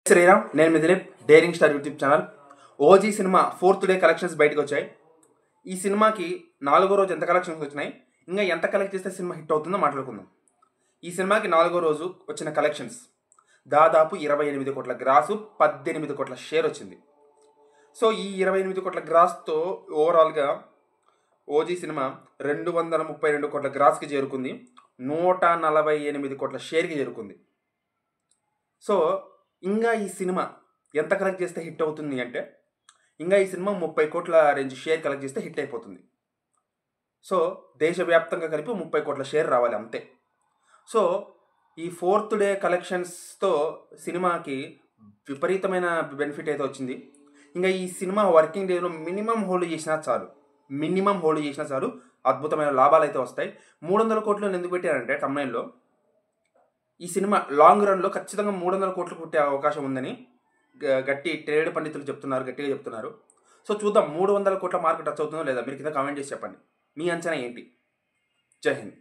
శ్రీరామ్, నేను మీ Dilip, daring star YouTube channel. OG cinema 4th day collections బయటకు వచ్చాయి. ఈ సినిమాకి 4వ రోజు ఎంత కలెక్షన్స్ వచ్చినాయి, ఇంకా ఎంత కలెక్ట్ చేస్తే సినిమా హిట్ అవుతుందో మాట్లాడుకుందాం. ఈ సినిమాకి 4వ రోజు వచ్చిన కలెక్షన్స్ దాదాపు 28 కోట్ల గ్రాసు, 18 కోట్ల షేర్ వచ్చింది. సో ఈ 28 కోట్ల గ్రాస్తో ఓవరాల్గా ఓజీ సినిమా 232 కోట్ల గ్రాస్కి చేరుకుంది, 148 కోట్ల షేర్కి చేరుకుంది. సో ఇంకా ఈ సినిమా ఎంత కలెక్ట్ చేస్తే హిట్ అవుతుంది అంటే, ఇంకా ఈ సినిమా 30 కోట్ల రేంజ్ షేర్ కలెక్ట్ చేస్తే హిట్ అయిపోతుంది. సో దేశవ్యాప్తంగా కలిపి 30 కోట్ల షేర్ రావాలి అంతే. సో ఈ 4th డే కలెక్షన్స్తో సినిమాకి విపరీతమైన బెనిఫిట్ అయితే వచ్చింది. ఇంకా ఈ సినిమా వర్కింగ్ డేలో మినిమం హోల్డ్ చేసినా చాలు అద్భుతమైన లాభాలు అయితే వస్తాయి. 300 కోట్లు ఎందుకు పెట్టారంటే తమిళలో ఈ సినిమా లాంగ్ రన్లో ఖచ్చితంగా 300 కోట్లు కొట్టే అవకాశం ఉందని గట్టి ట్రేడ్ పండితులు గట్టిగా చెప్తున్నారు. సో చూద్దాం 300 కోట్ల మార్కెట్ టచ్ అవుతుందో లేదా. మీరు కింద కామెంట్ చేసి చెప్పండి, మీ అంచనా ఏంటి? జై హింద్.